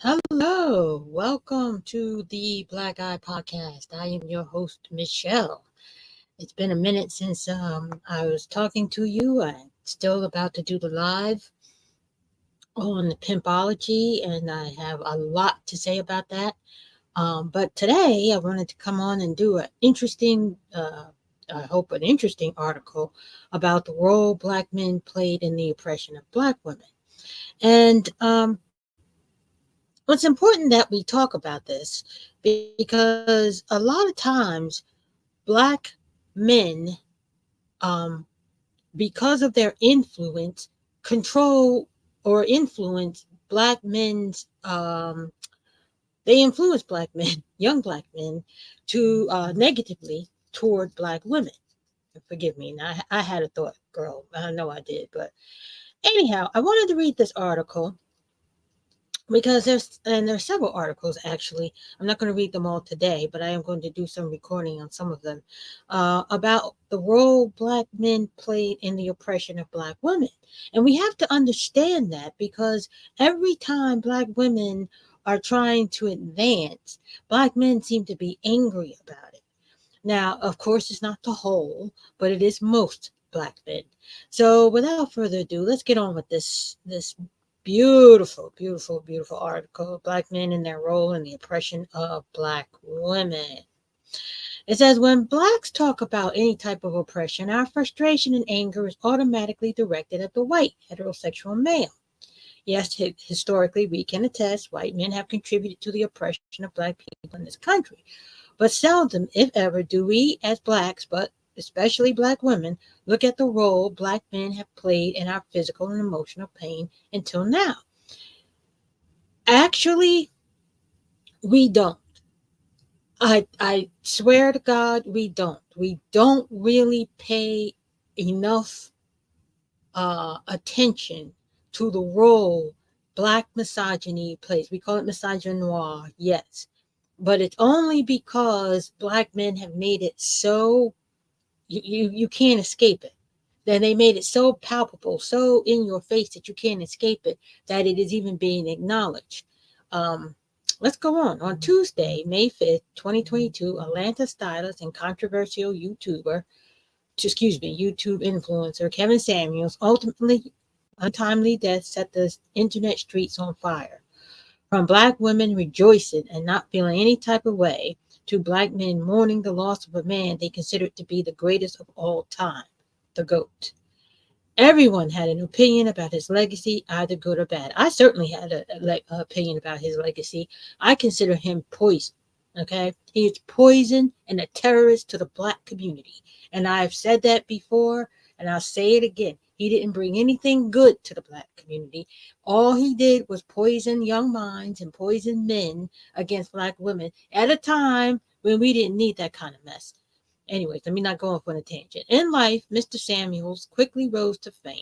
Hello, welcome to the Black Eye Podcast. I am your host, Michelle. It's been a minute since I was talking to you. I'm still about to do the live on the pimpology, and I have a lot to say about that. But today I wanted to come on and do I hope, an interesting article about the role Black men played in the oppression of Black women. And it's important that we talk about this because a lot of times Black men, um, because of their influence, control or influence Black men's, they influence Black men, young Black men, to negatively toward Black women. Forgive me. I had a thought, girl. I know I did. But anyhow, I wanted to read this article because there's several articles actually. I'm not going to read them all today, but I am going to do some recording on some of them about the role Black men played in the oppression of Black women. And we have to understand that because every time Black women are trying to advance, Black men seem to be angry about it. Now, of course, it's not the whole, but it is most Black men. So without further ado, let's get on with this beautiful, beautiful, beautiful article, Black men and their role in the oppression of Black women. It says, when Blacks talk about any type of oppression, our frustration and anger is automatically directed at the white, heterosexual male. Yes, historically, we can attest white men have contributed to the oppression of Black people in this country. But seldom, if ever, do we as Blacks, but especially Black women, look at the role Black men have played in our physical and emotional pain until now. Actually, we don't. I swear to God, we don't. We don't really pay enough attention to the role Black misogyny plays. We call it misogynoir, yes. But it's only because Black men have made it so you can't escape it. Then they made it so palpable, so in your face that you can't escape it, that it is even being acknowledged. Um, let's go on. On Tuesday, May 5th, 2022, Atlanta stylist and controversial YouTube influencer Kevin Samuels ultimately untimely death set the internet streets on fire. From Black women rejoicing and not feeling any type of way to Black men mourning the loss of a man they considered to be the greatest of all time, the GOAT. Everyone had an opinion about his legacy, either good or bad. I certainly had an opinion about his legacy. I consider him poison. Okay, he is poison and a terrorist to the Black community. And I've said that before, and I'll say it again. He didn't bring anything good to the Black community. All he did was poison young minds and poison men against Black women at a time when we didn't need that kind of mess. Anyways, let me not go off on a tangent. In life, Mr. Samuels quickly rose to fame,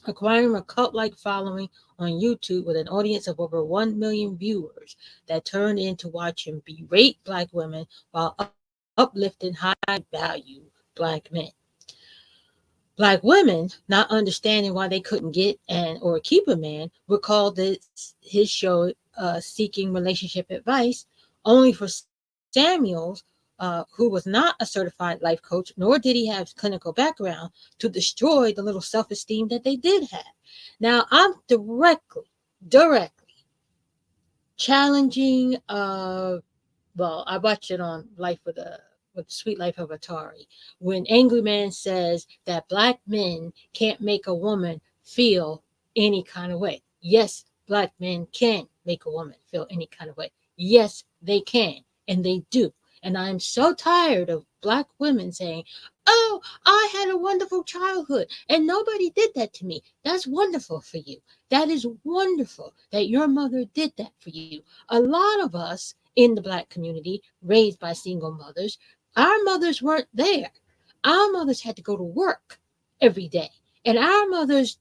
acquiring a cult like following on YouTube with an audience of over 1 million viewers that turned in to watch him berate Black women while uplifting high value Black men. Black women, not understanding why they couldn't get and or keep a man, would call his show seeking relationship advice, only for Samuels, who was not a certified life coach, nor did he have clinical background, to destroy the little self-esteem that they did have. Now, I'm directly challenging. Well, I watched it on Life with the Sweet Life of Atari, when Angry Man says that Black men can't make a woman feel any kind of way. Yes, Black men can make a woman feel any kind of way. Yes, they can, and they do. And I'm so tired of Black women saying, "Oh, I had a wonderful childhood and nobody did that to me." That's wonderful for you. That is wonderful that your mother did that for you. A lot of us in the Black community, raised by single mothers, our mothers weren't there. Our mothers had to go to work every day. And our mothers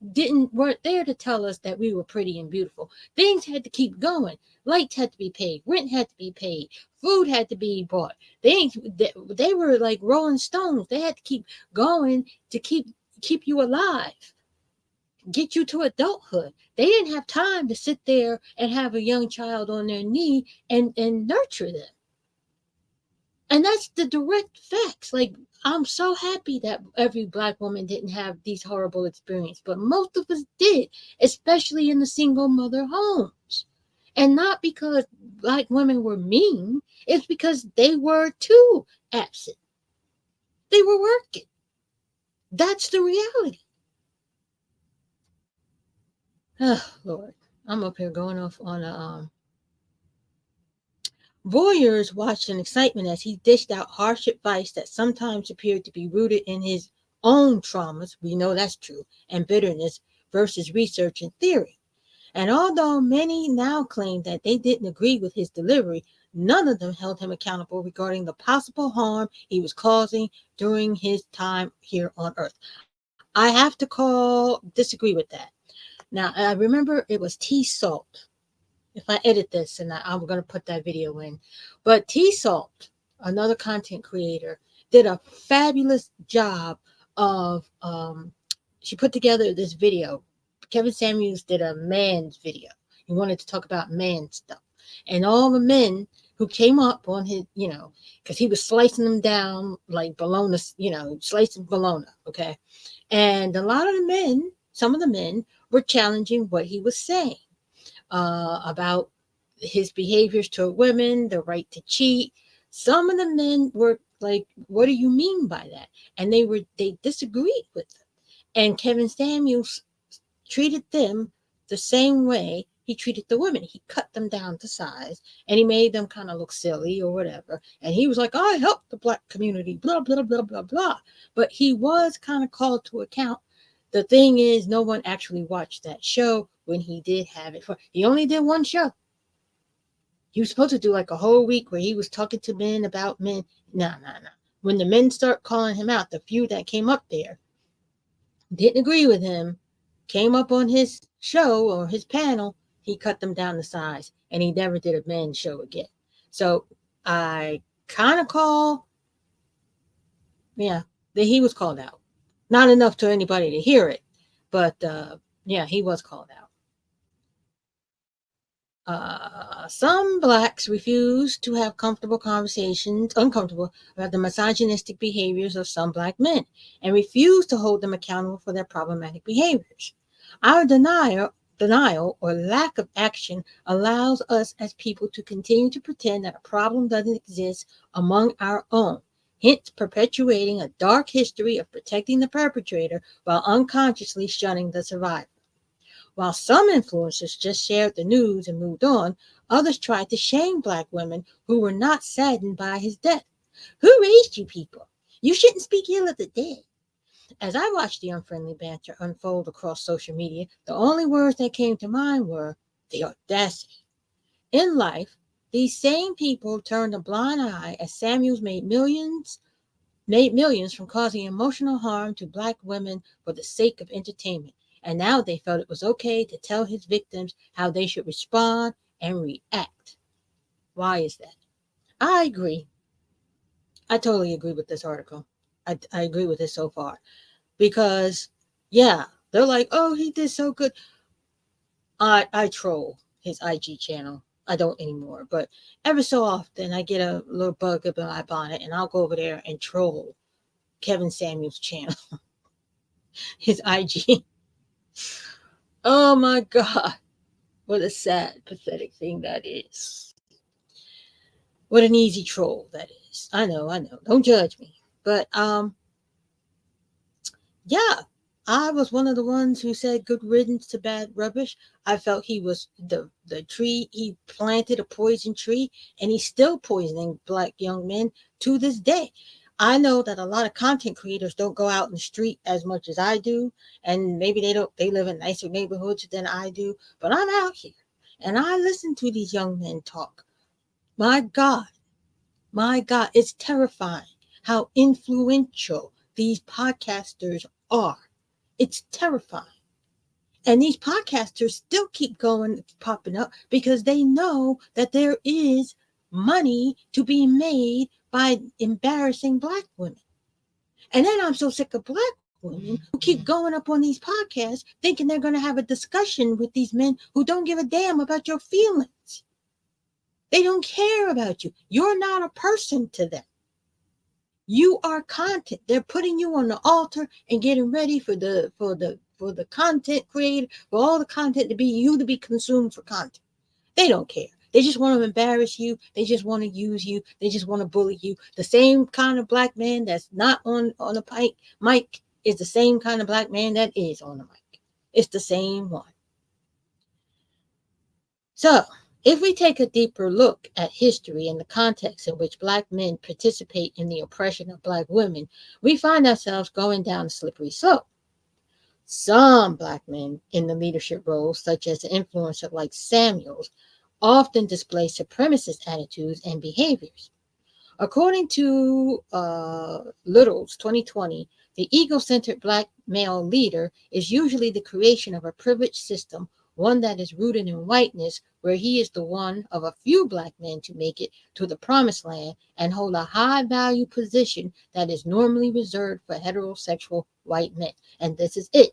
weren't there to tell us that we were pretty and beautiful. Things had to keep going. Lights had to be paid, rent had to be paid, food had to be bought. They were like rolling stones. They had to keep going to keep you alive. get you to adulthood. They didn't have time to sit there and have a young child on their knee and nurture them. And that's the direct facts. Like, I'm so happy that every black woman didn't have these horrible experiences, but most of us did, especially in the single mother homes. And not because black women were mean, it's because they were too absent. They were working. That's the reality. Oh, Lord. I'm up here going off on a Voyeurs watched in excitement as he dished out harsh advice that sometimes appeared to be rooted in his own traumas, we know that's true, and bitterness versus research and theory. And although many now claim that they didn't agree with his delivery, none of them held him accountable regarding the possible harm he was causing during his time here on Earth. I have to disagree with that. Now, I remember it was T Salt. If I edit this, and I'm going to put that video in. But T Salt, another content creator, did a fabulous job of, she put together this video. Kevin Samuels did a man's video. He wanted to talk about man stuff. And all the men who came up on his, because he was slicing them down like bologna, slicing bologna, okay? And a lot of the men, some of the men, were challenging what he was saying about his behaviors toward women, the right to cheat. Some of the men were like, "What do you mean by that?" And they disagreed with him. And Kevin Samuels treated them the same way he treated the women. He cut them down to size, and he made them kind of look silly or whatever. And he was like, "I help the black community," blah blah blah blah blah. But he was kind of called to account. The thing is, no one actually watched that show when he did have it. He only did one show. He was supposed to do like a whole week where he was talking to men about men. No, no, no. When the men start calling him out, the few that came up there didn't agree with him, came up on his show or his panel, he cut them down to size, and he never did a men's show again. So I kind of yeah, that he was called out. Not enough to anybody to hear it, but yeah, he was called out. Some blacks refuse to have uncomfortable about the misogynistic behaviors of some black men, and refuse to hold them accountable for their problematic behaviors. Our denial or lack of action allows us as people to continue to pretend that a problem doesn't exist among our own, hence perpetuating a dark history of protecting the perpetrator while unconsciously shunning the survivor. While some influencers just shared the news and moved on, others tried to shame black women who were not saddened by his death. Who raised you people? You shouldn't speak ill of the dead. As I watched the unfriendly banter unfold across social media, the only words that came to mind were the audacity. In life, these same people turned a blind eye as Samuels made millions from causing emotional harm to black women for the sake of entertainment. And now they felt it was okay to tell his victims how they should respond and react. Why is that? I agree. I totally agree with this article. I agree with this so far. Because, yeah, they're like, oh, he did so good. I troll his IG channel. I don't anymore. But every so often, I get a little bug up in my bonnet, and I'll go over there and troll Kevin Samuels' channel, his IG. Oh, my God. What a sad, pathetic thing that is. What an easy troll that is. I know. Don't judge me. But yeah, I was one of the ones who said good riddance to bad rubbish. I felt he was the tree. He planted a poison tree, and he's still poisoning black young men to this day. I know that a lot of content creators don't go out in the street as much as I do, and maybe they live in nicer neighborhoods than I do, but I'm out here and I listen to these young men talk. My God, my God, it's terrifying how influential these podcasters are. It's terrifying. And these podcasters still keep popping up because they know that there is money to be made by embarrassing black women. And then I'm so sick of black women who keep going up on these podcasts thinking they're going to have a discussion with these men who don't give a damn about your feelings. They don't care about you. You're not a person to them. You are content. They're putting you on the altar and getting ready for the content creator, for all the content to be you, to be consumed for content. They don't care. They just want to embarrass you. They just want to use you. They just want to bully you. The same kind of black man that's not on a mic is the same kind of black man that is on the mic. It's the same one. So, if we take a deeper look at history and the context in which black men participate in the oppression of black women, we find ourselves going down a slippery slope. Some black men in the leadership roles, such as the influencer like Samuels, often display supremacist attitudes and behaviors. According to Little's 2020, the ego-centered black male leader is usually the creation of a privileged system, one that is rooted in whiteness, where he is the one of a few black men to make it to the promised land and hold a high-value position that is normally reserved for heterosexual white men. And this is it.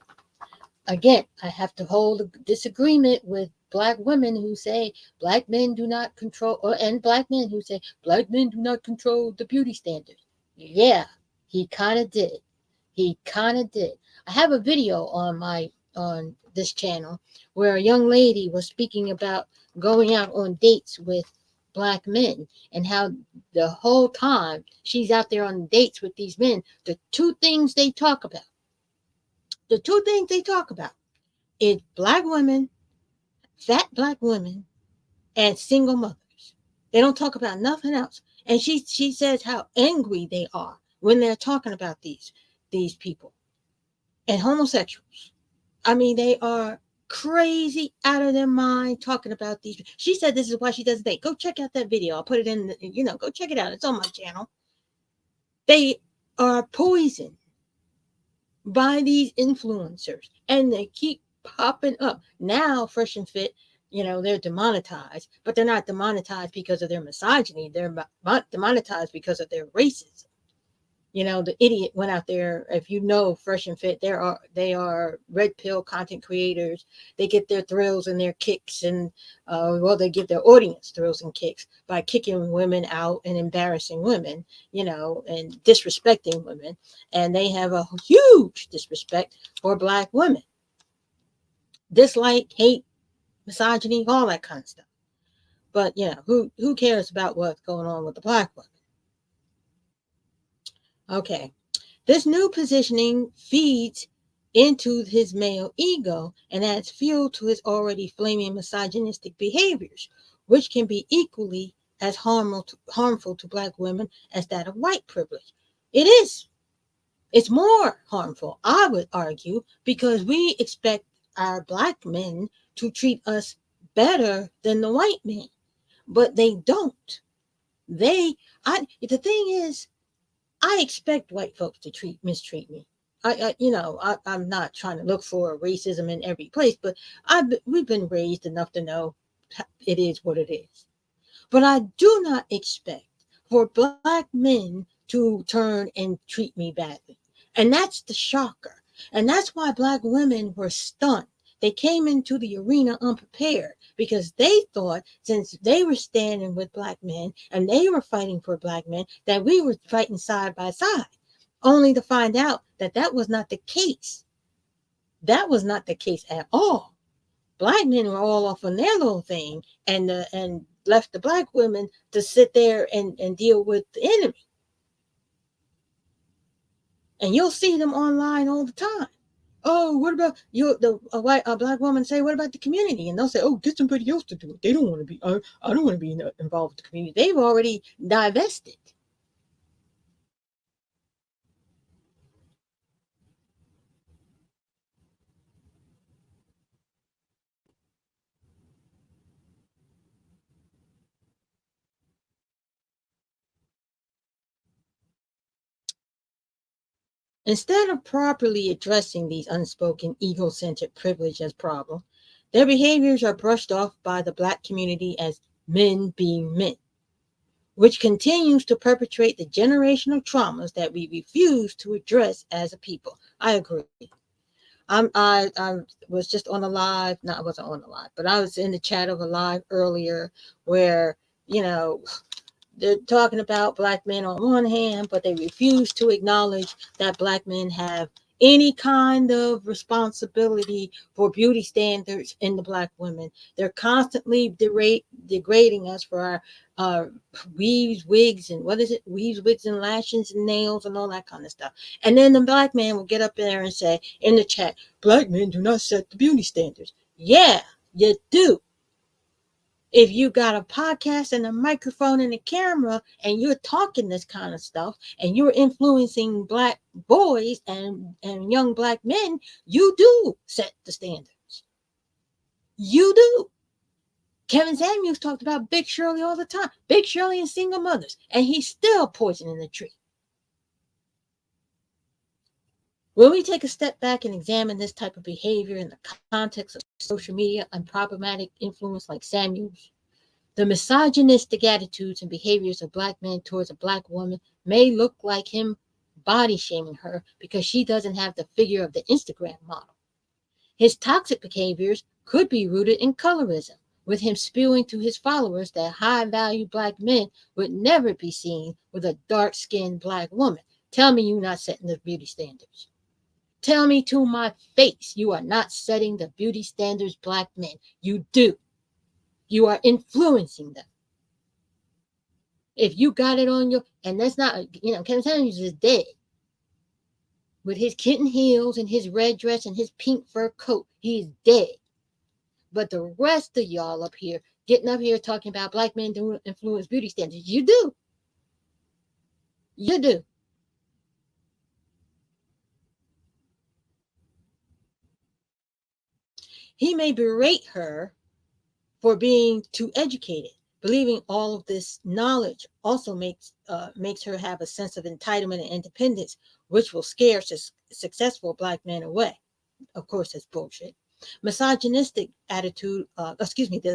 Again, I have to hold a disagreement with black women who say black men do not control, and black men who say black men do not control the beauty standards. Yeah, he kind of did. He kind of did. I have a video on this channel where a young lady was speaking about going out on dates with black men and how the whole time she's out there on dates with these men, the two things they talk about is black women, fat black women, and single mothers. They don't talk about nothing else. And she says how angry they are when they're talking about these people and homosexuals. I mean, they are crazy out of their mind talking about these. She said this is why she doesn't date. Go check out that video. I'll put it in, go check it out. It's on my channel. They are poisoned by these influencers and they keep popping up. Now, Fresh and Fit, they're demonetized, but they're not demonetized because of their misogyny. They're demonetized because of their racism. The idiot went out there. If you know Fresh and Fit, they are red pill content creators. They get their thrills and their kicks, and they give their audience thrills and kicks by kicking women out and embarrassing women, and disrespecting women. And they have a huge disrespect for black women. Dislike, hate, misogyny, all that kind of stuff. But who cares about what's going on with the black women? Okay. This new positioning feeds into his male ego and adds fuel to his already flaming misogynistic behaviors, which can be equally as harmful to black women as that of white privilege. It is. It's more harmful, I would argue, because we expect our black men to treat us better than the white men, but they don't. The thing is, I expect white folks to mistreat me. I'm not trying to look for racism in every place, but we've been raised enough to know it is what it is. But I do not expect for black men to turn and treat me badly. And that's the shocker. And that's why black women were stunned. They came into the arena unprepared because they thought since they were standing with black men and they were fighting for black men that we were fighting side by side, only to find out that that was not the case. That was not the case at all. Black men were all off on their little thing and left the black women to sit there and deal with the enemy. And you'll see them online all the time. Oh, what about a black woman say, what about the community? And they'll say, oh, get somebody else to do it. They don't want to be, I don't want to be involved with the community. They've already divested. Instead of properly addressing these unspoken ego-centered privilege as problem, their behaviors are brushed off by the black community as men being men. which continues to perpetuate the generational traumas that we refuse to address as a people. I agree. I was just on a live, no, I wasn't on a live, but I was in the chat of a live earlier where, you know, they're talking about black men on one hand, but they refuse to acknowledge that black men have any kind of responsibility for beauty standards in the black women. They're constantly degrading us for our uh, weaves, wigs, and what is it? Weaves, wigs, and lashes, and nails, and all that kind of stuff. And then the black man will get up there and say in the chat, black men do not set the beauty standards. Yeah, you do. If you got a podcast and a microphone and a camera and you're talking this kind of stuff and you're influencing black boys and young black men, you do set the standards. You do. Kevin Samuels talked about Big Shirley all the time. Big Shirley and single mothers. And he's still poisoning the tree. When we take a step back and examine this type of behavior in the context of social media and problematic influence like Samuels, the misogynistic attitudes and behaviors of black men towards a black woman may look like him body shaming her because she doesn't have the figure of the Instagram model. His toxic behaviors could be rooted in colorism, with him spewing to his followers that high value black men would never be seen with a dark skinned black woman. Tell me you're not setting the beauty standards. Tell me to my face you are not setting the beauty standards, black men. You do. You are influencing them. If you got it on your, and that's not, Kevin Samuels is dead. With his kitten heels and his red dress and his pink fur coat, he's dead. But the rest of y'all up here, getting up here talking about black men don't influence beauty standards, you do. You do. He may berate her for being too educated. Believing all of this knowledge also makes her have a sense of entitlement and independence, which will scare successful black men away. Of course, that's bullshit. The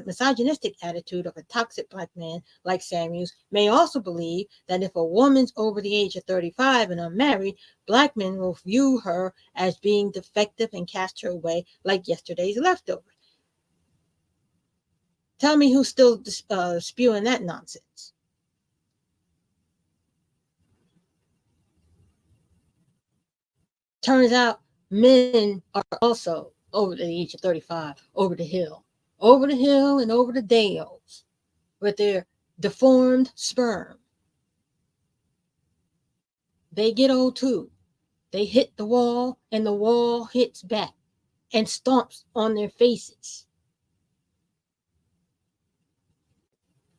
misogynistic attitude of a toxic black man like Samuels may also believe that if a woman's over the age of 35 and unmarried, black men will view her as being defective and cast her away like yesterday's leftovers. Tell me who's still spewing that nonsense. Turns out men are also over the age of 35, over the hill and over the dales with their deformed sperm. They get old too. They hit the wall and the wall hits back and stomps on their faces.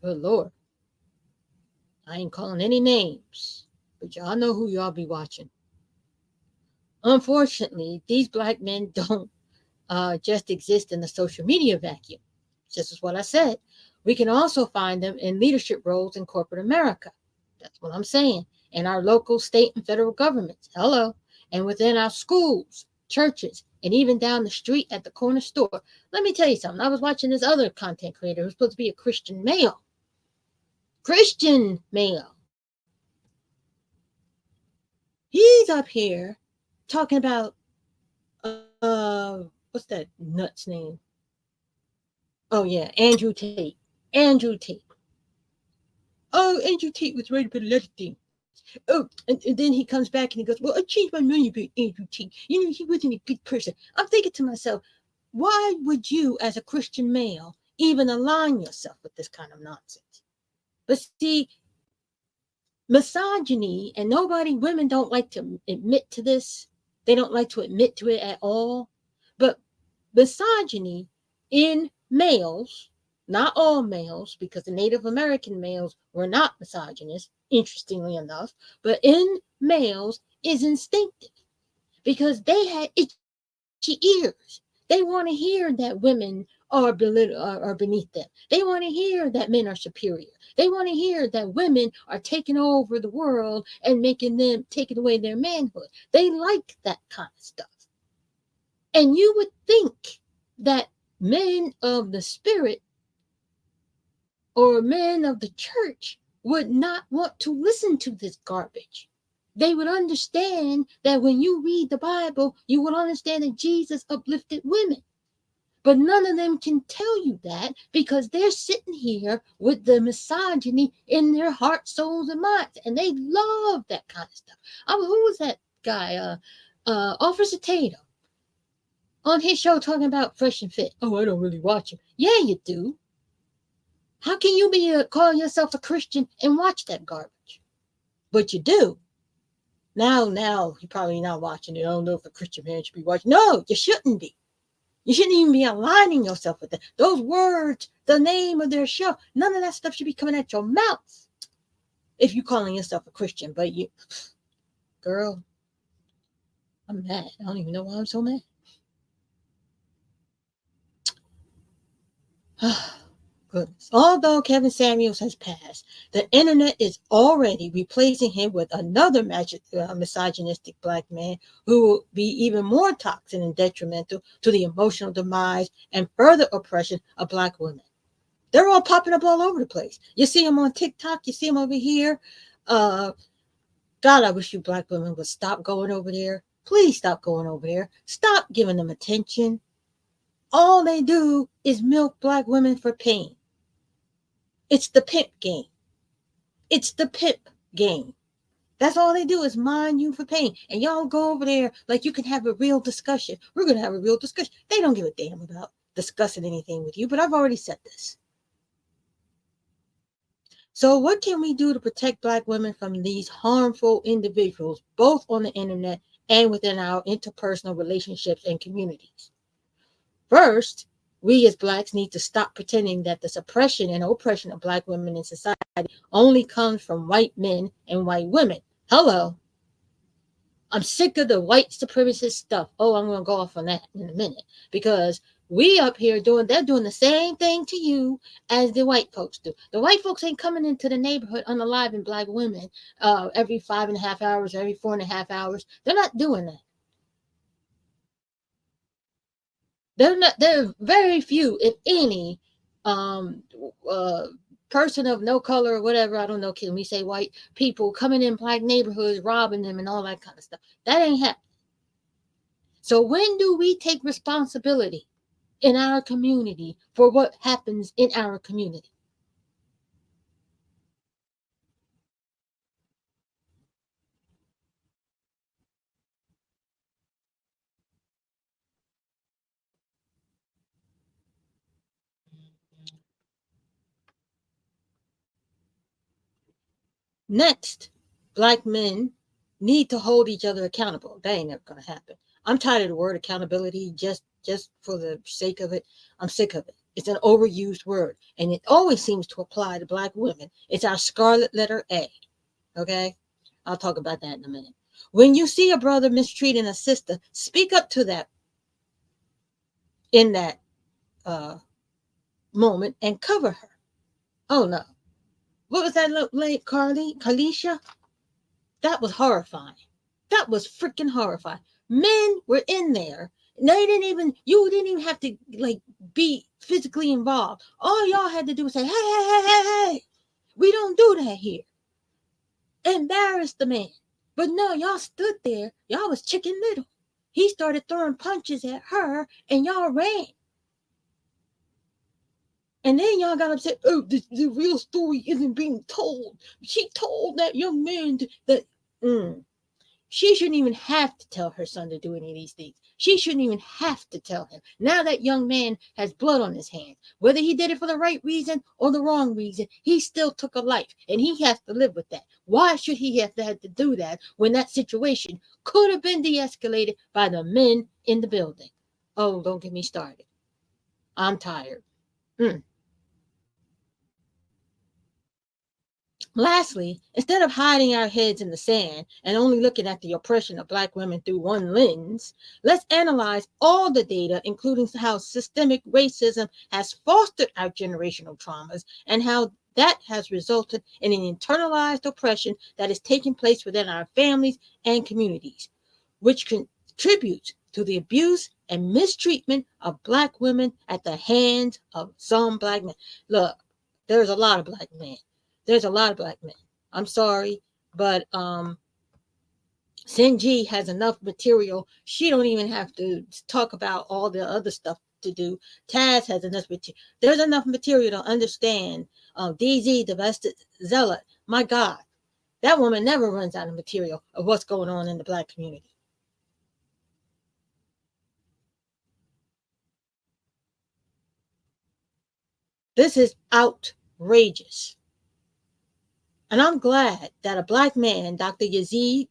Good Lord. I ain't calling any names, but y'all know who y'all be watching. Unfortunately, these black men don't just exist in the social media vacuum. Just as what I said. We can also find them in leadership roles in corporate America. That's what I'm saying. In our local, state, and federal governments. Hello. And within our schools, churches, and even down the street at the corner store. Let me tell you something. I was watching this other content creator who's supposed to be a Christian male. Christian male. He's up here talking about what's that nut's name? Oh yeah, Andrew Tate. Andrew Tate. Oh, Andrew Tate was right about a lot of things. Oh, and then he comes back and he goes, well, I changed my mind about Andrew Tate. He wasn't a good person. I'm thinking to myself, why would you, as a Christian male, even align yourself with this kind of nonsense? But see, misogyny, and women don't like to admit to this. They don't like to admit to it at all. But misogyny in males, not all males, because the Native American males were not misogynist, interestingly enough, but in males is instinctive because they had itchy ears. They want to hear that women are beneath them. They want to hear that men are superior. They want to hear that women are taking over the world and taking away their manhood. They like that kind of stuff. And you would think that men of the spirit or men of the church would not want to listen to this garbage. They would understand that when you read the Bible, you would understand that Jesus uplifted women. But none of them can tell you that because they're sitting here with the misogyny in their heart, souls, and minds. And they love that kind of stuff. Who was that guy? Officer Tatum on his show talking about Fresh and Fit. Oh, I don't really watch him. Yeah, you do. How can you be call yourself a Christian and watch that garbage? But you do. Now, you're probably not watching it. I don't know if a Christian man should be watching. No, you shouldn't be. You shouldn't even be aligning yourself with that. Those words, the name of their show, none of that stuff should be coming out your mouth if you're calling yourself a Christian. But you, girl, I'm mad. I don't even know why I'm so mad. Goodness. Although Kevin Samuels has passed, the internet is already replacing him with another misogynistic black man who will be even more toxic and detrimental to the emotional demise and further oppression of black women. They're all popping up all over the place. You see them on TikTok. You see them over here. God, I wish you black women would stop going over there. Please stop going over there. Stop giving them attention. All they do is milk black women for pain. It's the pimp game. It's the pimp game. That's all they do is mine you for pain. And y'all go over there like you can have a real discussion. We're going to have a real discussion. They don't give a damn about discussing anything with you, but I've already said this. So what can we do to protect black women from these harmful individuals, both on the internet and within our interpersonal relationships and communities? First, we as blacks need to stop pretending that the suppression and oppression of black women in society only comes from white men and white women. Hello. I'm sick of the white supremacist stuff. Oh, I'm going to go off on that in a minute because we up here they're doing the same thing to you as the white folks do. The white folks ain't coming into the neighborhood unaliving black women every 5.5 hours, every 4.5 hours. They're not doing that. There are very few, if any, person of no color or whatever, I don't know, can we say white people coming in black neighborhoods, robbing them and all that kind of stuff. That ain't happening. So when do we take responsibility in our community for what happens in our community? Next, black men need to hold each other accountable. That ain't never gonna happen. I'm tired of the word accountability just for the sake of it. I'm sick of it. It's an overused word, and it always seems to apply to black women. It's our scarlet letter A. Okay? I'll talk about that in a minute. When you see a brother mistreating a sister, speak up to that in that moment and cover her. Oh no. What was that little late Kalisha? That was horrifying. That was freaking horrifying. Men were in there. You didn't even have to like be physically involved. All y'all had to do was say, hey. We don't do that here. Embarrass the man. But no, y'all stood there. Y'all was Chicken Little. He started throwing punches at her and y'all ran. And then y'all got upset. Oh, the real story isn't being told. She told that young man that she shouldn't even have to tell her son to do any of these things. She shouldn't even have to tell him. Now that young man has blood on his hands. Whether he did it for the right reason or the wrong reason, he still took a life. And he has to live with that. Why should he have to do that when that situation could have been de-escalated by the men in the building? Oh, don't get me started. I'm tired. Lastly, instead of hiding our heads in the sand and only looking at the oppression of black women through one lens, let's analyze all the data, including how systemic racism has fostered our generational traumas and how that has resulted in an internalized oppression that is taking place within our families and communities, which contributes to the abuse and mistreatment of black women at the hands of some black men. Look, there's a lot of black men. There's a lot of black men. I'm sorry, but Sinji has enough material. She don't even have to talk about all the other stuff to do. Taz has enough material. There's enough material to understand. DZ, the best zealot. My God, that woman never runs out of material of what's going on in the black community. This is outrageous. And I'm glad that a black man, Dr. Yazid,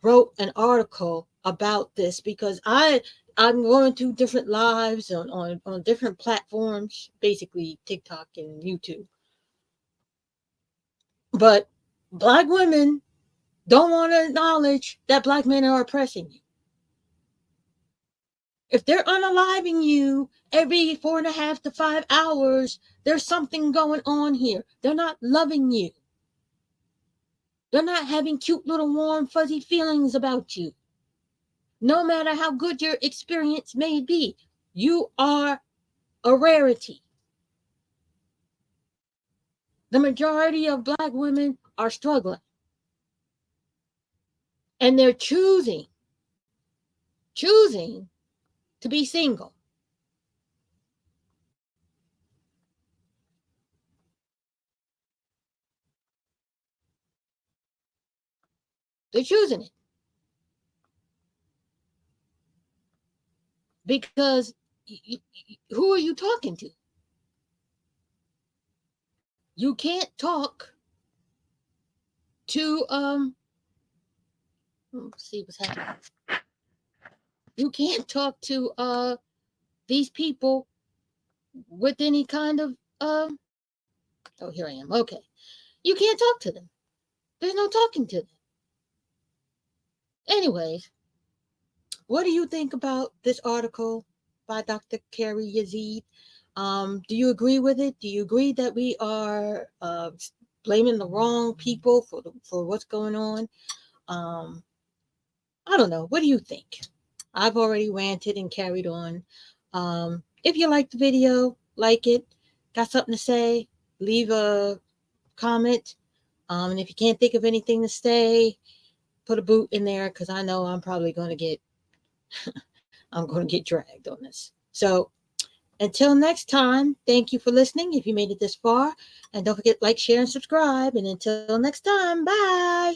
wrote an article about this because I'm going through different lives on different platforms, basically TikTok and YouTube. But black women don't want to acknowledge that black men are oppressing you. If they're unaliving you every 4.5 to 5 hours, there's something going on here. They're not loving you. They're not having cute little warm fuzzy feelings about you. No matter how good your experience may be, you are a rarity. The majority of black women are struggling and they're choosing to be single. They're choosing it because who are you talking to? You can't talk to let's see what's happening. You can't talk to these people with any kind of oh, here I am. Okay. You can't talk to them. There's no talking to them. Anyways, what do you think about this article by Dr. Carrie Yazid? Do you agree with it? Do you agree that we are blaming the wrong people for what's going on? Um, I don't know. What do you think? I've already ranted and carried on. If you like the video, like it, got something to say, leave a comment. And if you can't think of anything to say, put a boot in there because I know I'm probably going to get I'm going to get dragged on this. So until next time, thank you for listening. If you made it this far, and don't forget like, share, and subscribe. And until next time, bye.